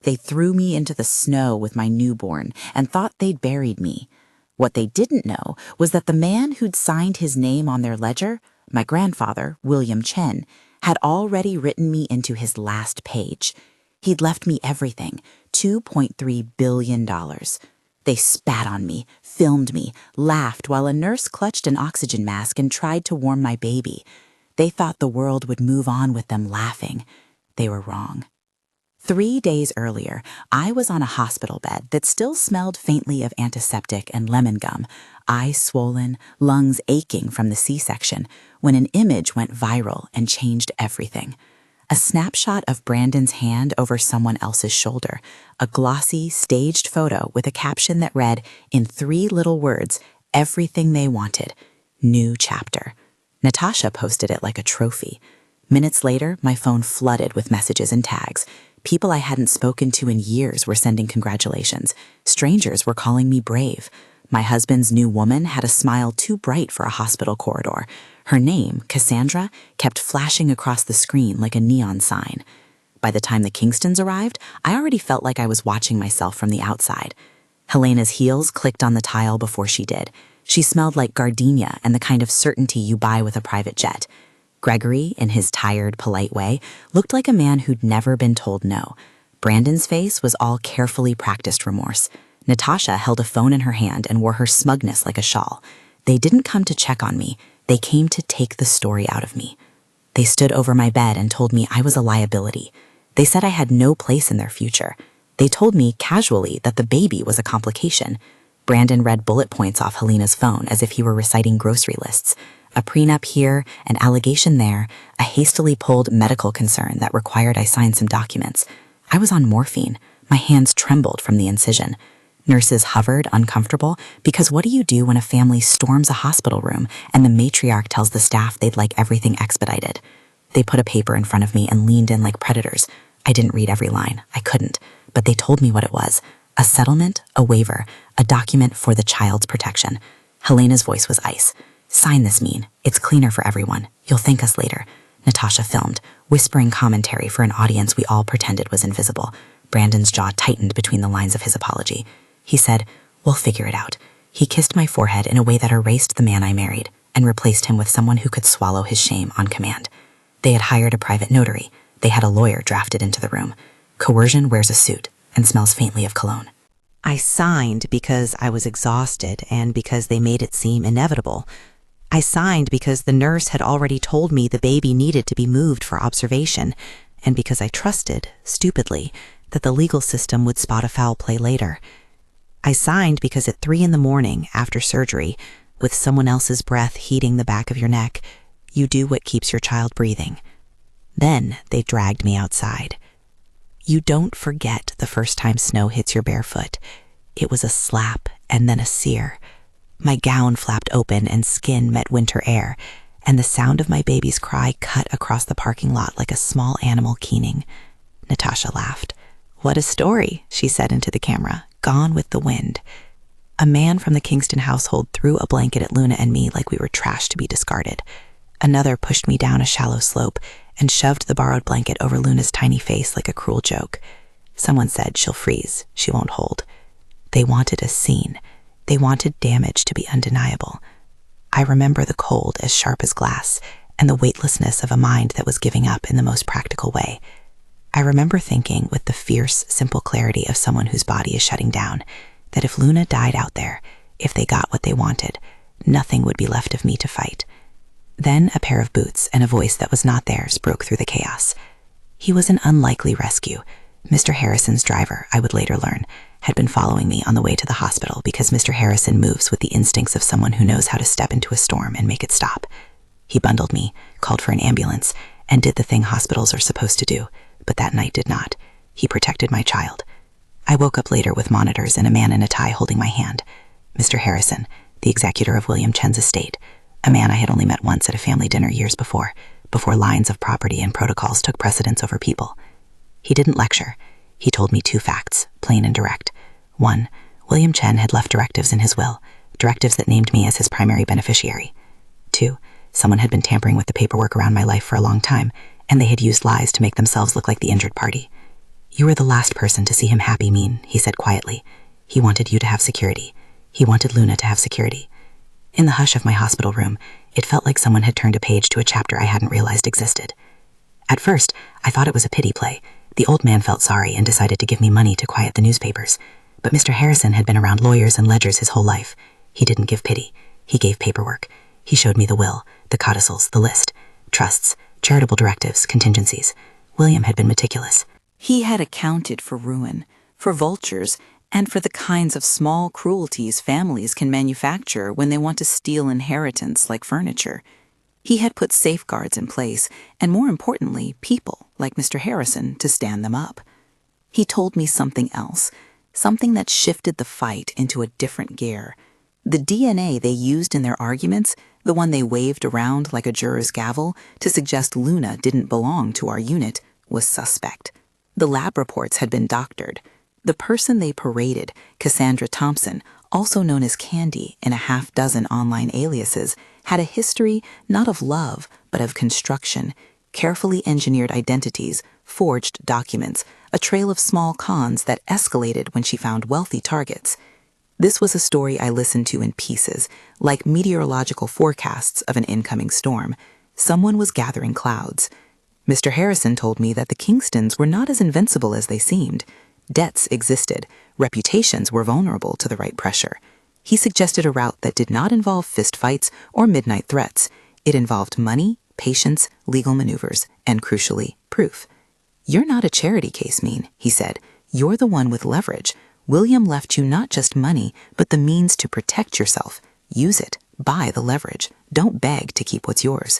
They threw me into the snow with my newborn and thought they'd buried me. What they didn't know was that the man who'd signed his name on their ledger, my grandfather, William Chen, had already written me into his last page. He'd left me everything, $2.3 billion. They spat on me, filmed me, laughed while a nurse clutched an oxygen mask and tried to warm my baby. They thought the world would move on with them laughing. They were wrong. 3 days earlier, I was on a hospital bed that still smelled faintly of antiseptic and lemon gum, eyes swollen, lungs aching from the C-section, when an image went viral and changed everything. A snapshot of Brandon's hand over someone else's shoulder, a glossy, staged photo with a caption that read, in 3 little words, everything they wanted, new chapter. Natasha posted it like a trophy. Minutes later, my phone flooded with messages and tags. People I hadn't spoken to in years were sending congratulations. Strangers were calling me brave. My husband's new woman had a smile too bright for a hospital corridor. Her name, Cassandra, kept flashing across the screen like a neon sign. By the time the Kingstons arrived, I already felt like I was watching myself from the outside. Helena's heels clicked on the tile before she did. She smelled like gardenia and the kind of certainty you buy with a private jet. Gregory, in his tired, polite way, looked like a man who'd never been told no. Brandon's face was all carefully practiced remorse. Natasha held a phone in her hand and wore her smugness like a shawl. They didn't come to check on me. They came to take the story out of me. They stood over my bed and told me I was a liability. They said I had no place in their future. They told me casually that the baby was a complication. Brandon read bullet points off Helena's phone as if he were reciting grocery lists. A prenup here, an allegation there, a hastily pulled medical concern that required I sign some documents. I was on morphine. My hands trembled from the incision. Nurses hovered, uncomfortable, because what do you do when a family storms a hospital room and the matriarch tells the staff they'd like everything expedited? They put a paper in front of me and leaned in like predators. I didn't read every line. I couldn't. But they told me what it was. A settlement, a waiver, a document for the child's protection. Helena's voice was ice. Sign this, Mean. It's cleaner for everyone. You'll thank us later. Natasha filmed, whispering commentary for an audience we all pretended was invisible. Brandon's jaw tightened between the lines of his apology. He said, we'll figure it out. He kissed my forehead in a way that erased the man I married and replaced him with someone who could swallow his shame on command. They had hired a private notary. They had a lawyer drafted into the room. Coercion wears a suit and smells faintly of cologne. I signed because I was exhausted and because they made it seem inevitable. I signed because the nurse had already told me the baby needed to be moved for observation, and because I trusted, stupidly, that the legal system would spot a foul play later. I signed because at 3 a.m, after surgery, with someone else's breath heating the back of your neck, you do what keeps your child breathing. Then they dragged me outside. You don't forget the first time snow hits your bare foot. It was a slap and then a sear. My gown flapped open and skin met winter air, and the sound of my baby's cry cut across the parking lot like a small animal keening. Natasha laughed. What a story, she said into the camera, gone with the wind. A man from the Kingston household threw a blanket at Luna and me like we were trash to be discarded. Another pushed me down a shallow slope and shoved the borrowed blanket over Luna's tiny face like a cruel joke. Someone said she'll freeze, she won't hold. They wanted a scene. They wanted damage to be undeniable. I remember the cold as sharp as glass and the weightlessness of a mind that was giving up in the most practical way. I remember thinking with the fierce, simple clarity of someone whose body is shutting down, that if Luna died out there, if they got what they wanted, nothing would be left of me to fight. Then a pair of boots and a voice that was not theirs broke through the chaos. He was an unlikely rescue. Mr. Harrison's driver, I would later learn, had been following me on the way to the hospital because Mr. Harrison moves with the instincts of someone who knows how to step into a storm and make it stop. He bundled me, called for an ambulance, and did the thing hospitals are supposed to do, but that night did not. He protected my child. I woke up later with monitors and a man in a tie holding my hand. Mr. Harrison, the executor of William Chen's estate, a man I had only met once at a family dinner years before lines of property and protocols took precedence over people. He didn't lecture. He told me 2 facts, plain and direct. 1, William Chen had left directives in his will, directives that named me as his primary beneficiary. 2, someone had been tampering with the paperwork around my life for a long time, and they had used lies to make themselves look like the injured party. "You were the last person to see him happy, Mean," he said quietly. "He wanted you to have security. He wanted Luna to have security." In the hush of my hospital room, it felt like someone had turned a page to a chapter I hadn't realized existed. At first, I thought it was a pity play. The old man felt sorry and decided to give me money to quiet the newspapers. But Mr. Harrison had been around lawyers and ledgers his whole life. He didn't give pity. He gave paperwork. He showed me the will, the codicils, the list, trusts, charitable directives, contingencies. William had been meticulous. He had accounted for ruin, for vultures, and for the kinds of small cruelties families can manufacture when they want to steal inheritance like furniture. He had put safeguards in place, and more importantly, people like Mr. Harrison to stand them up. He told me something else, something that shifted the fight into a different gear. The DNA they used in their arguments, the one they waved around like a juror's gavel to suggest Luna didn't belong to our unit, was suspect. The lab reports had been doctored. The person they paraded, Cassandra Thompson, also known as Candy in a half-dozen online aliases, had a history not of love, but of construction, carefully engineered identities, forged documents, a trail of small cons that escalated when she found wealthy targets. This was a story I listened to in pieces, like meteorological forecasts of an incoming storm. Someone was gathering clouds. Mr. Harrison told me that the Kingstons were not as invincible as they seemed. Debts existed. Reputations were vulnerable to the right pressure. He suggested a route that did not involve fistfights or midnight threats. It involved money, patience, legal maneuvers, and crucially, proof. "You're not a charity case, Mean," he said. "You're the one with leverage. William left you not just money, but the means to protect yourself. Use it. Buy the leverage. Don't beg to keep what's yours."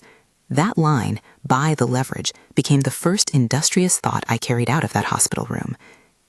That line, "buy the leverage," became the first industrious thought I carried out of that hospital room.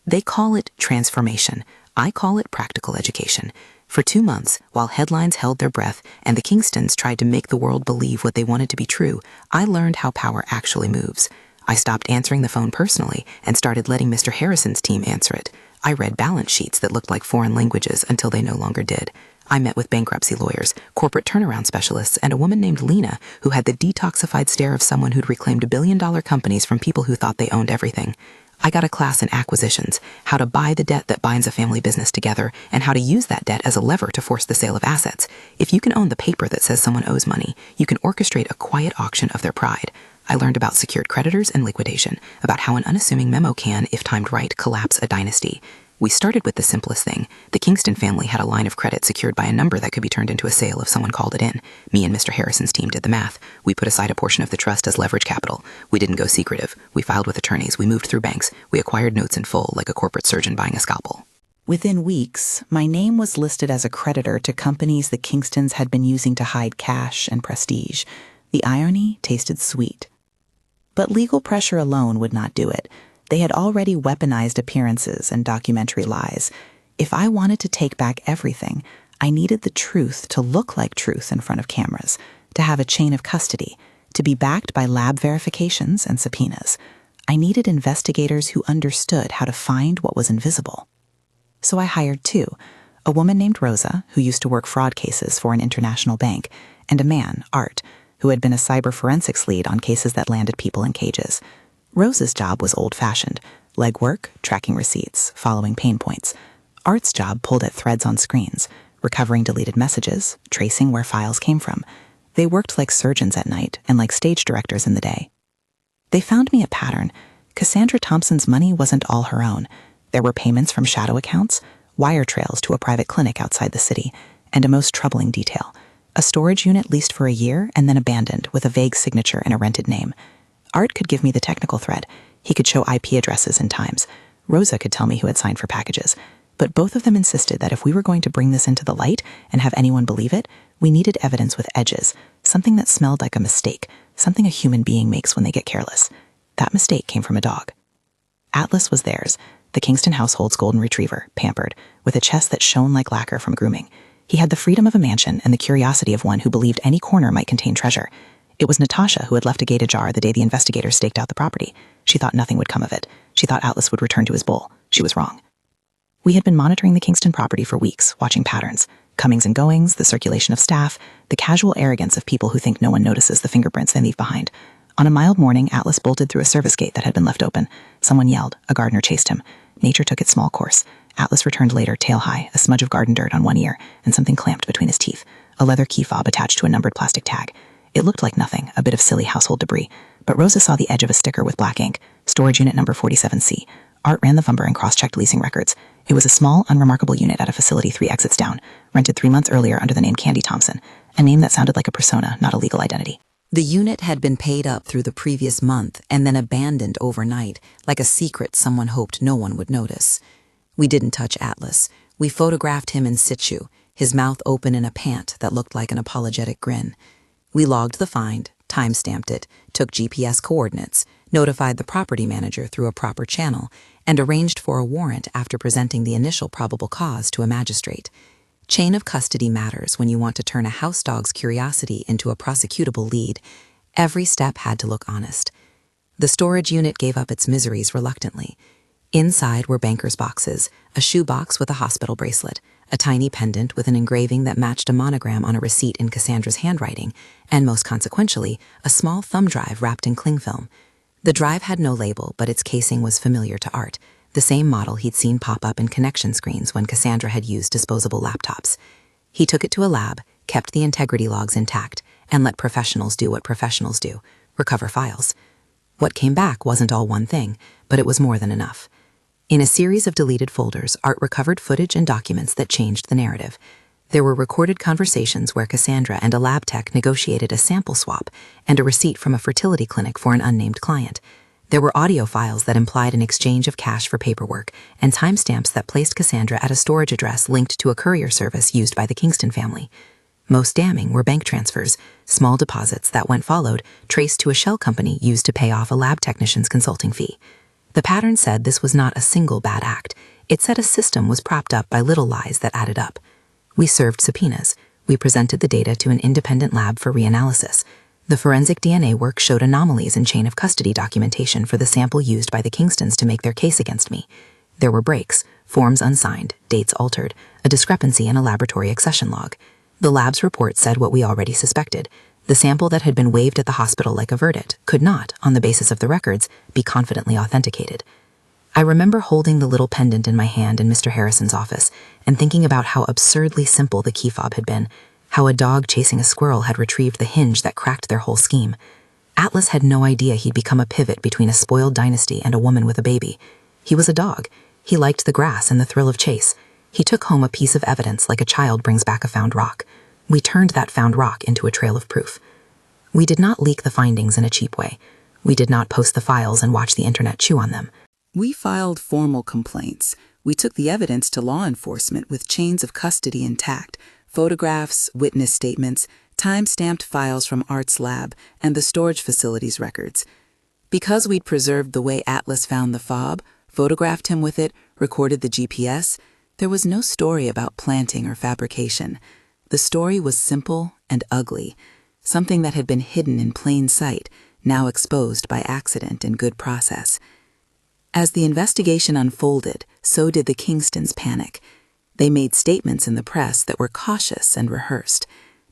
They call it transformation. I call it practical education. For 2 months, while headlines held their breath and the Kingstons tried to make the world believe what they wanted to be true, I learned how power actually moves. I stopped answering the phone personally and started letting Mr. Harrison's team answer it. I read balance sheets that looked like foreign languages until they no longer did. I met with bankruptcy lawyers, corporate turnaround specialists, and a woman named Lena who had the detoxified stare of someone who'd reclaimed billion-dollar companies from people who thought they owned everything. I got a class in acquisitions, how to buy the debt that binds a family business together, and how to use that debt as a lever to force the sale of assets. If you can own the paper that says someone owes money, you can orchestrate a quiet auction of their pride. I learned about secured creditors and liquidation, about how an unassuming memo can, if timed right, collapse a dynasty. We started with the simplest thing. The Kingston family had a line of credit secured by a number that could be turned into a sale if someone called it in. Me and Mr. Harrison's team did the math. We put aside a portion of the trust as leverage capital. We didn't go secretive. We filed with attorneys. We moved through banks. We acquired notes in full, like a corporate surgeon buying a scalpel. Within weeks, my name was listed as a creditor to companies the Kingstons had been using to hide cash and prestige. The irony tasted sweet. But legal pressure alone would not do it. They had already weaponized appearances and documentary lies. If I wanted to take back everything, I needed the truth to look like truth in front of cameras, to have a chain of custody, to be backed by lab verifications and subpoenas. I needed investigators who understood how to find what was invisible. So I hired 2, a woman named Rosa, who used to work fraud cases for an international bank, and a man, Art, who had been a cyber forensics lead on cases that landed people in cages. Rose's job was old-fashioned: legwork, tracking receipts, following pain points. Art's job pulled at threads on screens, recovering deleted messages, tracing where files came from. They worked like surgeons at night and like stage directors in the day. They found me a pattern. Cassandra Thompson's money wasn't all her own. There were payments from shadow accounts, wire trails to a private clinic outside the city, and a most troubling detail: a storage unit leased for a year and then abandoned with a vague signature and a rented name. Art could give me the technical thread. He could show IP addresses and times. Rosa could tell me who had signed for packages. But both of them insisted that if we were going to bring this into the light and have anyone believe it, we needed evidence with edges, something that smelled like a mistake, something a human being makes when they get careless. That mistake came from a dog. Atlas was theirs, the Kingston household's golden retriever, pampered, with a chest that shone like lacquer from grooming. He had the freedom of a mansion and the curiosity of one who believed any corner might contain treasure. It was Natasha who had left a gate ajar the day the investigators staked out the property. She thought nothing would come of it. She thought Atlas would return to his bowl. She was wrong. We had been monitoring the Kingston property for weeks, watching patterns, comings and goings, the circulation of staff, the casual arrogance of people who think no one notices the fingerprints they leave behind. On a mild morning, Atlas bolted through a service gate that had been left open. Someone yelled. A gardener chased him. Nature took its small course. Atlas returned later, tail high, a smudge of garden dirt on one ear, and something clamped between his teeth, a leather key fob attached to a numbered plastic tag. It looked like nothing, a bit of silly household debris, but Rosa saw the edge of a sticker with black ink, storage unit number 47C. Art ran the number and cross-checked leasing records. It was a small, unremarkable unit at a facility 3 exits down, rented 3 months earlier under the name Candy Thompson, a name that sounded like a persona, not a legal identity. The unit had been paid up through the previous month and then abandoned overnight, like a secret someone hoped no one would notice. We didn't touch Atlas. We photographed him in situ, his mouth open in a pant that looked like an apologetic grin. We logged the find, time-stamped it, took GPS coordinates, notified the property manager through a proper channel, and arranged for a warrant after presenting the initial probable cause to a magistrate. Chain of custody matters when you want to turn a house dog's curiosity into a prosecutable lead. Every step had to look honest. The storage unit gave up its miseries reluctantly. Inside were banker's boxes, a shoebox with a hospital bracelet, a tiny pendant with an engraving that matched a monogram on a receipt in Cassandra's handwriting, and most consequentially, a small thumb drive wrapped in cling film. The drive had no label, but its casing was familiar to Art, the same model he'd seen pop up in connection screens when Cassandra had used disposable laptops. He took it to a lab, kept the integrity logs intact, and let professionals do what professionals do, recover files. What came back wasn't all one thing, but it was more than enough. In a series of deleted folders, Art recovered footage and documents that changed the narrative. There were recorded conversations where Cassandra and a lab tech negotiated a sample swap and a receipt from a fertility clinic for an unnamed client. There were audio files that implied an exchange of cash for paperwork and timestamps that placed Cassandra at a storage address linked to a courier service used by the Kingston family. Most damning were bank transfers, small deposits that, when followed, traced to a shell company used to pay off a lab technician's consulting fee. The pattern said this was not a single bad act. It said a system was propped up by little lies that added up. We served subpoenas. We presented the data to an independent lab for reanalysis. The forensic DNA work showed anomalies in chain of custody documentation for the sample used by the Kingstons to make their case against me. There were breaks, forms unsigned, dates altered, a discrepancy in a laboratory accession log. The lab's report said what we already suspected. The sample that had been waived at the hospital like a verdict could not, on the basis of the records, be confidently authenticated. I remember holding the little pendant in my hand in Mr. Harrison's office and thinking about how absurdly simple the key fob had been, how a dog chasing a squirrel had retrieved the hinge that cracked their whole scheme. Atlas had no idea he'd become a pivot between a spoiled dynasty and a woman with a baby. He was a dog. He liked the grass and the thrill of chase. He took home a piece of evidence like a child brings back a found rock. We turned that found rock into a trail of proof. We did not leak the findings in a cheap way. We did not post the files and watch the internet chew on them. We filed formal complaints. We took the evidence to law enforcement with chains of custody intact, photographs, witness statements, time-stamped files from Art's lab, and the storage facility's records. Because we'd preserved the way Atlas found the fob, photographed him with it, recorded the GPS, there was no story about planting or fabrication. The story was simple and ugly, something that had been hidden in plain sight, now exposed by accident and good process. As the investigation unfolded, so did the Kingstons panic. They made statements in the press that were cautious and rehearsed.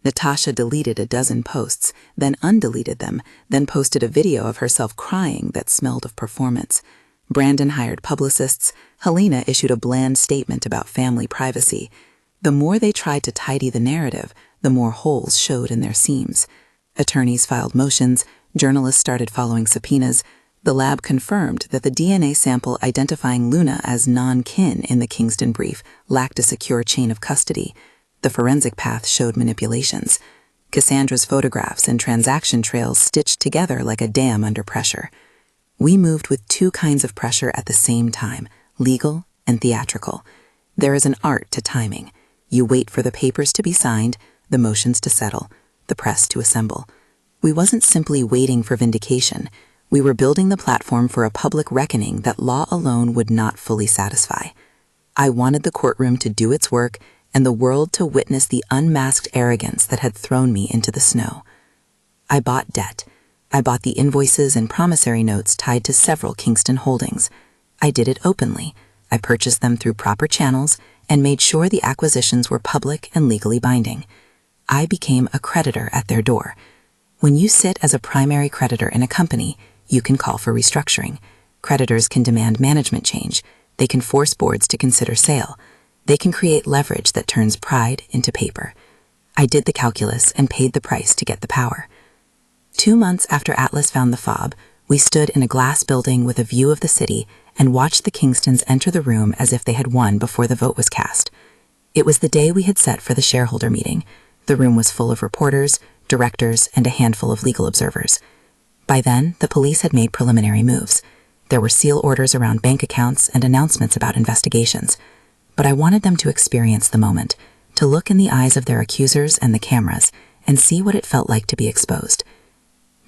Natasha deleted a dozen posts, then undeleted them, then posted a video of herself crying that smelled of performance. Brandon hired publicists. Helena issued a bland statement about family privacy. The more they tried to tidy the narrative, the more holes showed in their seams. Attorneys filed motions. Journalists started following subpoenas. The lab confirmed that the DNA sample identifying Luna as non-kin in the Kingston brief lacked a secure chain of custody. The forensic path showed manipulations. Cassandra's photographs and transaction trails stitched together like a dam under pressure. We moved with two kinds of pressure at the same time, legal and theatrical. There is an art to timing. You wait for the papers to be signed, the motions to settle, the press to assemble. We wasn't simply waiting for vindication. We were building the platform for a public reckoning that law alone would not fully satisfy. I wanted the courtroom to do its work and the world to witness the unmasked arrogance that had thrown me into the snow. I bought debt. I bought the invoices and promissory notes tied to several Kingston holdings. I did it openly. I purchased them through proper channels and made sure the acquisitions were public and legally binding. I became a creditor at their door. When you sit as a primary creditor in a company, you can call for restructuring. Creditors can demand management change. They can force boards to consider sale. They can create leverage that turns pride into paper. I did the calculus and paid the price to get the power. 2 months after Atlas found the fob, we stood in a glass building with a view of the city and watched the Kingstons enter the room as if they had won before the vote was cast. It was the day we had set for the shareholder meeting. The room was full of reporters, directors, and a handful of legal observers. By then, the police had made preliminary moves. There were seal orders around bank accounts and announcements about investigations. But I wanted them to experience the moment, to look in the eyes of their accusers and the cameras, and see what it felt like to be exposed.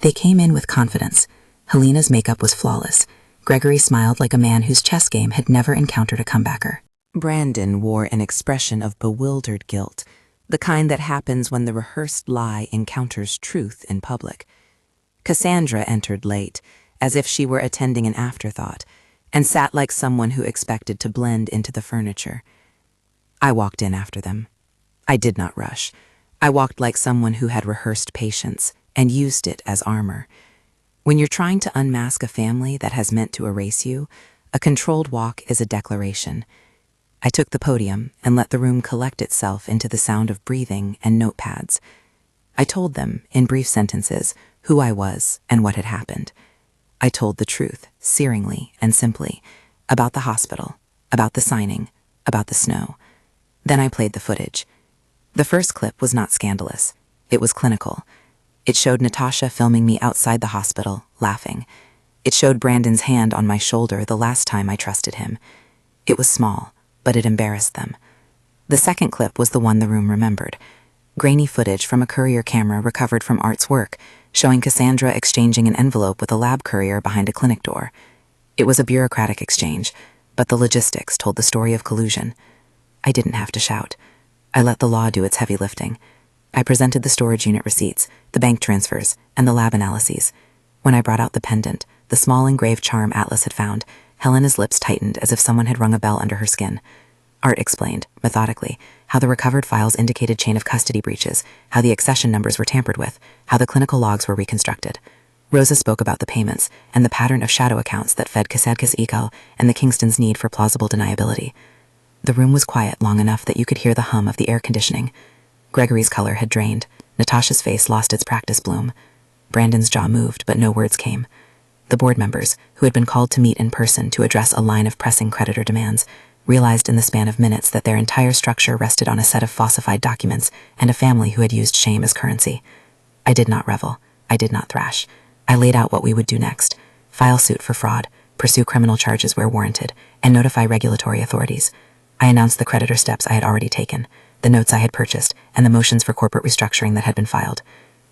They came in with confidence. Helena's makeup was flawless. Gregory smiled like a man whose chess game had never encountered a comebacker. Brandon wore an expression of bewildered guilt, the kind that happens when the rehearsed lie encounters truth in public. Cassandra entered late, as if she were attending an afterthought, and sat like someone who expected to blend into the furniture. I walked in after them. I did not rush. I walked like someone who had rehearsed patience and used it as armor. When you're trying to unmask a family that has meant to erase you, a controlled walk is a declaration. I took the podium and let the room collect itself into the sound of breathing and notepads. I told them, in brief sentences, who I was and what had happened. I told the truth, searingly and simply, about the hospital, about the signing, about the snow. Then I played the footage. The first clip was not scandalous. It was clinical. It showed Natasha filming me outside the hospital, laughing. It showed Brandon's hand on my shoulder the last time I trusted him. It was small, but it embarrassed them. The second clip was the one the room remembered. Grainy footage from a courier camera recovered from Art's work, showing Cassandra exchanging an envelope with a lab courier behind a clinic door. It was a bureaucratic exchange, but the logistics told the story of collusion. I didn't have to shout. I let the law do its heavy lifting. I presented the storage unit receipts, the bank transfers, and the lab analyses. When I brought out the pendant, the small engraved charm Atlas had found, Helena's lips tightened as if someone had rung a bell under her skin. Art explained, methodically, how the recovered files indicated chain of custody breaches, how the accession numbers were tampered with, how the clinical logs were reconstructed. Rosa spoke about the payments and the pattern of shadow accounts that fed Casadka's eco and the Kingstons' need for plausible deniability. The room was quiet long enough that you could hear the hum of the air conditioning. Gregory's color had drained. Natasha's face lost its practice bloom. Brandon's jaw moved, but no words came. The board members, who had been called to meet in person to address a line of pressing creditor demands, realized in the span of minutes that their entire structure rested on a set of falsified documents and a family who had used shame as currency. I did not revel. I did not thrash. I laid out what we would do next. File suit for fraud, pursue criminal charges where warranted, and notify regulatory authorities. I announced the creditor steps I had already taken, the notes I had purchased, and the motions for corporate restructuring that had been filed.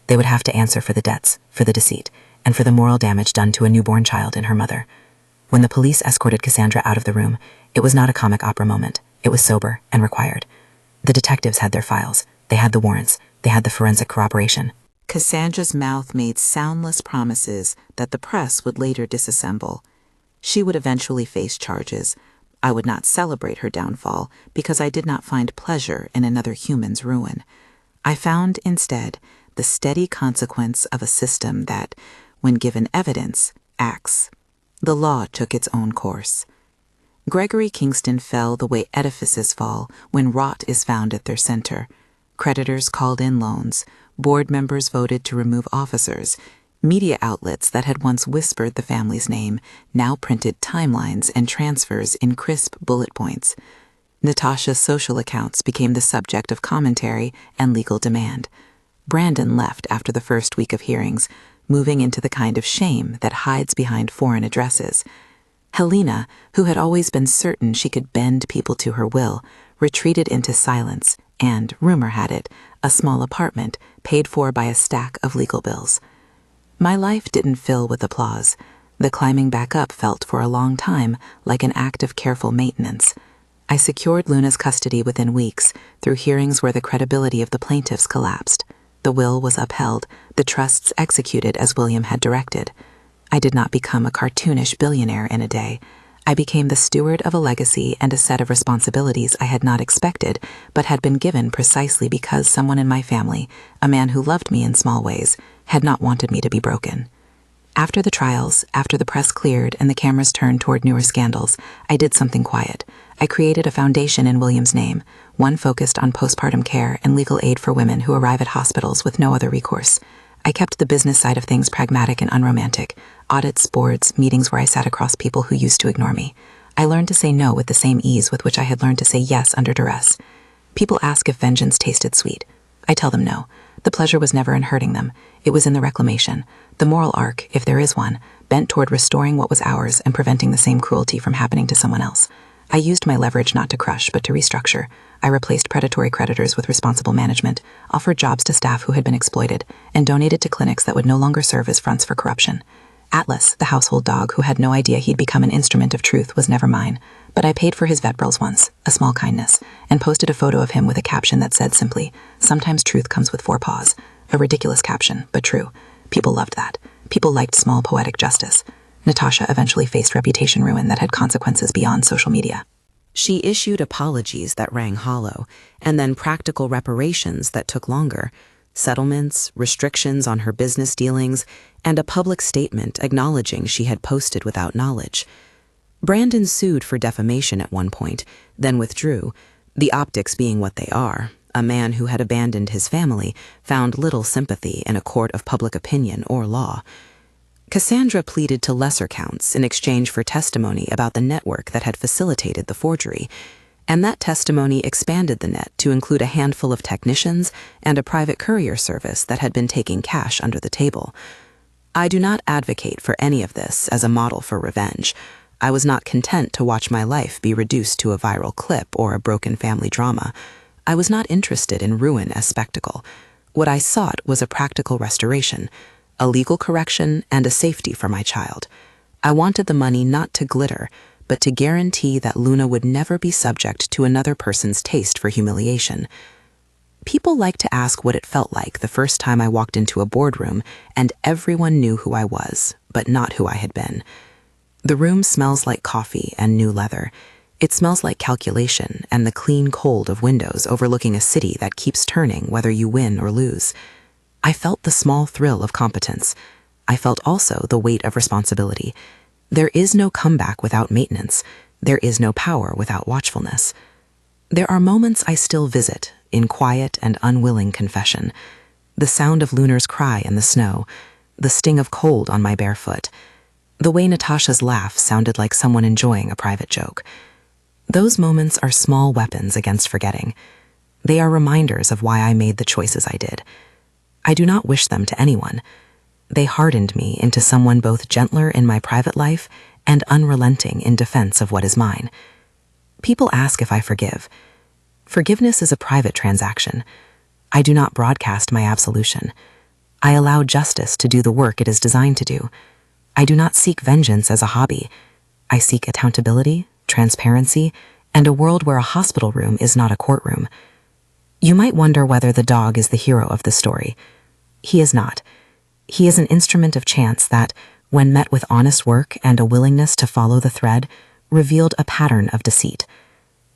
They would have to answer for the debts, for the deceit, and for the moral damage done to a newborn child and her mother. When the police escorted Cassandra out of the room, it was not a comic opera moment. It was sober and required. The detectives had their files. They had the warrants. They had the forensic corroboration. Cassandra's mouth made soundless promises that the press would later disassemble. She would eventually face charges. I would not celebrate her downfall because I did not find pleasure in another human's ruin. I found, instead, the steady consequence of a system that, when given evidence, acts. The law took its own course. Gregory Kingston fell the way edifices fall when rot is found at their center. Creditors called in loans. Board members voted to remove officers. Media outlets that had once whispered the family's name now printed timelines and transfers in crisp bullet points. Natasha's social accounts became the subject of commentary and legal demand. Brandon left after the first week of hearings, moving into the kind of shame that hides behind foreign addresses. Helena, who had always been certain she could bend people to her will, retreated into silence and, rumor had it, a small apartment paid for by a stack of legal bills. My life didn't fill with applause. The climbing back up felt for a long time like an act of careful maintenance. I secured Luna's custody within weeks through hearings where the credibility of the plaintiffs collapsed. The will was upheld, the trusts executed as William had directed. I did not become a cartoonish billionaire in a day. I became the steward of a legacy and a set of responsibilities I had not expected, but had been given precisely because someone in my family, a man who loved me in small ways, had not wanted me to be broken. After the trials, after the press cleared and the cameras turned toward newer scandals, I did something quiet. I created a foundation in William's name, one focused on postpartum care and legal aid for women who arrive at hospitals with no other recourse. I kept the business side of things pragmatic and unromantic, audits, boards, meetings where I sat across people who used to ignore me. I learned to say no with the same ease with which I had learned to say yes under duress. People ask if vengeance tasted sweet. I tell them no. The pleasure was never in hurting them. It was in the reclamation. The moral arc, if there is one, bent toward restoring what was ours and preventing the same cruelty from happening to someone else. I used my leverage not to crush, but to restructure. I replaced predatory creditors with responsible management, offered jobs to staff who had been exploited, and donated to clinics that would no longer serve as fronts for corruption. Atlas, the household dog who had no idea he'd become an instrument of truth, was never mine, but I paid for his vet bills once, a small kindness, and posted a photo of him with a caption that said simply, "Sometimes truth comes with 4 paws." A ridiculous caption, but true. People loved that. People liked small poetic justice. Natasha eventually faced reputation ruin that had consequences beyond social media. She issued apologies that rang hollow, and then practical reparations that took longer, settlements, restrictions on her business dealings, and a public statement acknowledging she had posted without knowledge. Brandon sued for defamation at one point, then withdrew, the optics being what they are. A man who had abandoned his family found little sympathy in a court of public opinion or law. Cassandra pleaded to lesser counts in exchange for testimony about the network that had facilitated the forgery, and that testimony expanded the net to include a handful of technicians and a private courier service that had been taking cash under the table. I do not advocate for any of this as a model for revenge. I was not content to watch my life be reduced to a viral clip or a broken family drama. I was not interested in ruin as spectacle. What I sought was a practical restoration, a legal correction, and a safety for my child. I wanted the money not to glitter, but to guarantee that Luna would never be subject to another person's taste for humiliation. People like to ask what it felt like the first time I walked into a boardroom and everyone knew who I was, but not who I had been. The room smells like coffee and new leather. It smells like calculation and the clean cold of windows overlooking a city that keeps turning whether you win or lose. I felt the small thrill of competence. I felt also the weight of responsibility. There is no comeback without maintenance. There is no power without watchfulness. There are moments I still visit, in quiet and unwilling confession. The sound of Lunar's cry in the snow, the sting of cold on my bare foot, the way Natasha's laugh sounded like someone enjoying a private joke. Those moments are small weapons against forgetting. They are reminders of why I made the choices I did. I do not wish them to anyone. They hardened me into someone both gentler in my private life and unrelenting in defense of what is mine. People ask if I forgive. Forgiveness is a private transaction. I do not broadcast my absolution. I allow justice to do the work it is designed to do. I do not seek vengeance as a hobby. I seek accountability, transparency, and a world where a hospital room is not a courtroom. You might wonder whether the dog is the hero of the story. He is not. He is an instrument of chance that, when met with honest work and a willingness to follow the thread, revealed a pattern of deceit.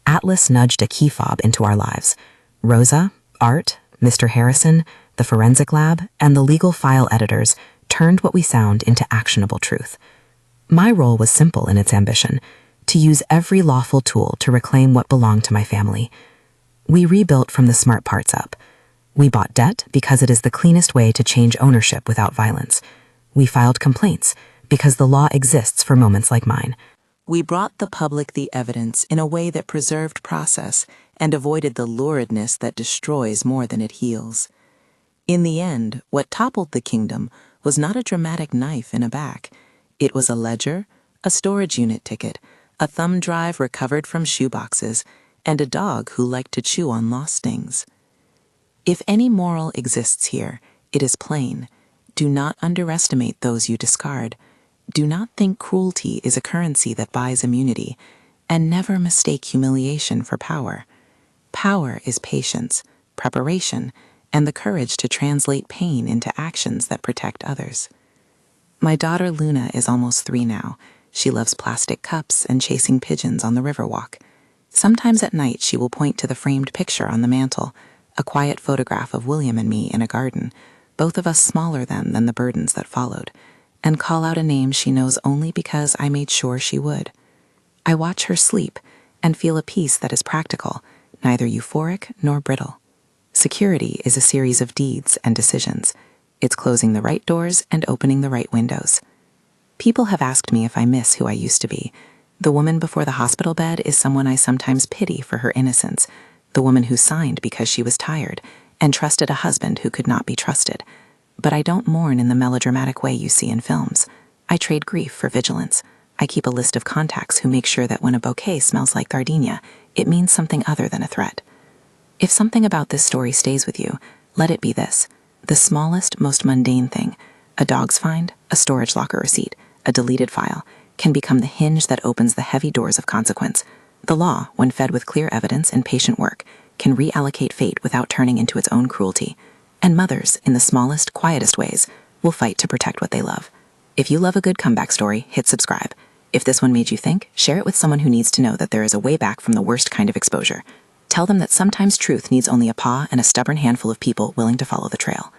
Atlas nudged a key fob into our lives. Rosa, Art, Mr. Harrison, the forensic lab, and the legal file editors turned what we found into actionable truth. My role was simple in its ambition, to use every lawful tool to reclaim what belonged to my family. We rebuilt from the smart parts up. We bought debt because it is the cleanest way to change ownership without violence. We filed complaints because the law exists for moments like mine. We brought the public the evidence in a way that preserved process and avoided the luridness that destroys more than it heals. In the end, what toppled the kingdom was not a dramatic knife in a back. It was a ledger, a storage unit ticket, a thumb drive recovered from shoeboxes, and a dog who liked to chew on lost things. If any moral exists here, it is plain. Do not underestimate those you discard. Do not think cruelty is a currency that buys immunity, and never mistake humiliation for power. Power is patience, preparation, and the courage to translate pain into actions that protect others. My daughter Luna is almost 3 now. She loves plastic cups and chasing pigeons on the Riverwalk. Sometimes at night she will point to the framed picture on the mantel, a quiet photograph of William and me in a garden, both of us smaller than the burdens that followed, and call out a name she knows only because I made sure she would. I watch her sleep and feel a peace that is practical, neither euphoric nor brittle. Security is a series of deeds and decisions. It's closing the right doors and opening the right windows. People have asked me if I miss who I used to be. The woman before the hospital bed is someone I sometimes pity for her innocence, the woman who signed because she was tired and trusted a husband who could not be trusted. But I don't mourn in the melodramatic way you see in films. I trade grief for vigilance. I keep a list of contacts who make sure that when a bouquet smells like gardenia, it means something other than a threat. If something about this story stays with you, let it be this: the smallest, most mundane thing, a dog's find, a storage locker receipt, a deleted file, can become the hinge that opens the heavy doors of consequence. The law, when fed with clear evidence and patient work, can reallocate fate without turning into its own cruelty. And mothers, in the smallest, quietest ways, will fight to protect what they love. If you love a good comeback story, hit subscribe. If this one made you think, share it with someone who needs to know that there is a way back from the worst kind of exposure. Tell them that sometimes truth needs only a paw and a stubborn handful of people willing to follow the trail.